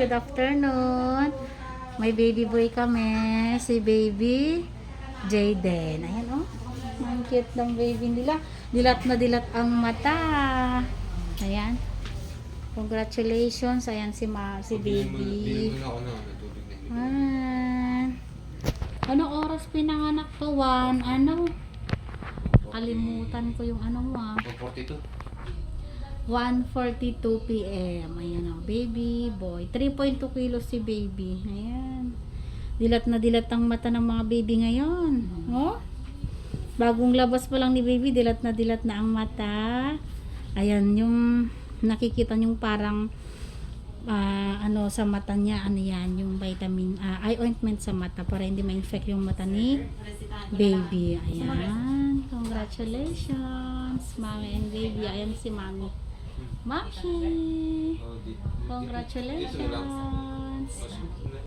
Good afternoon. May baby boy kami. Si baby Jayden. Ayan oh. Ang cute ng baby nila. Dilat na dilat ang mata. Ayan. Congratulations. Ayan si baby. Ayan. Anong oras pinanganak to? Kalimutan ko yung ano mo 1:42 PM. Ayan o, baby boy. 3.2 kilos si baby. Ayan. Dilat na dilat ang mata ng mga baby ngayon. Oh? Bagong labas pa lang ni baby, dilat na ang mata. Ayan, yung nakikita yung parang ano sa mata niya, ano yan, yung vitamin, eye ointment sa mata para hindi ma-infect yung mata ni baby. Ayan. Congratulations, mommy and baby. Ayan si mommy. Maki! Congratulations!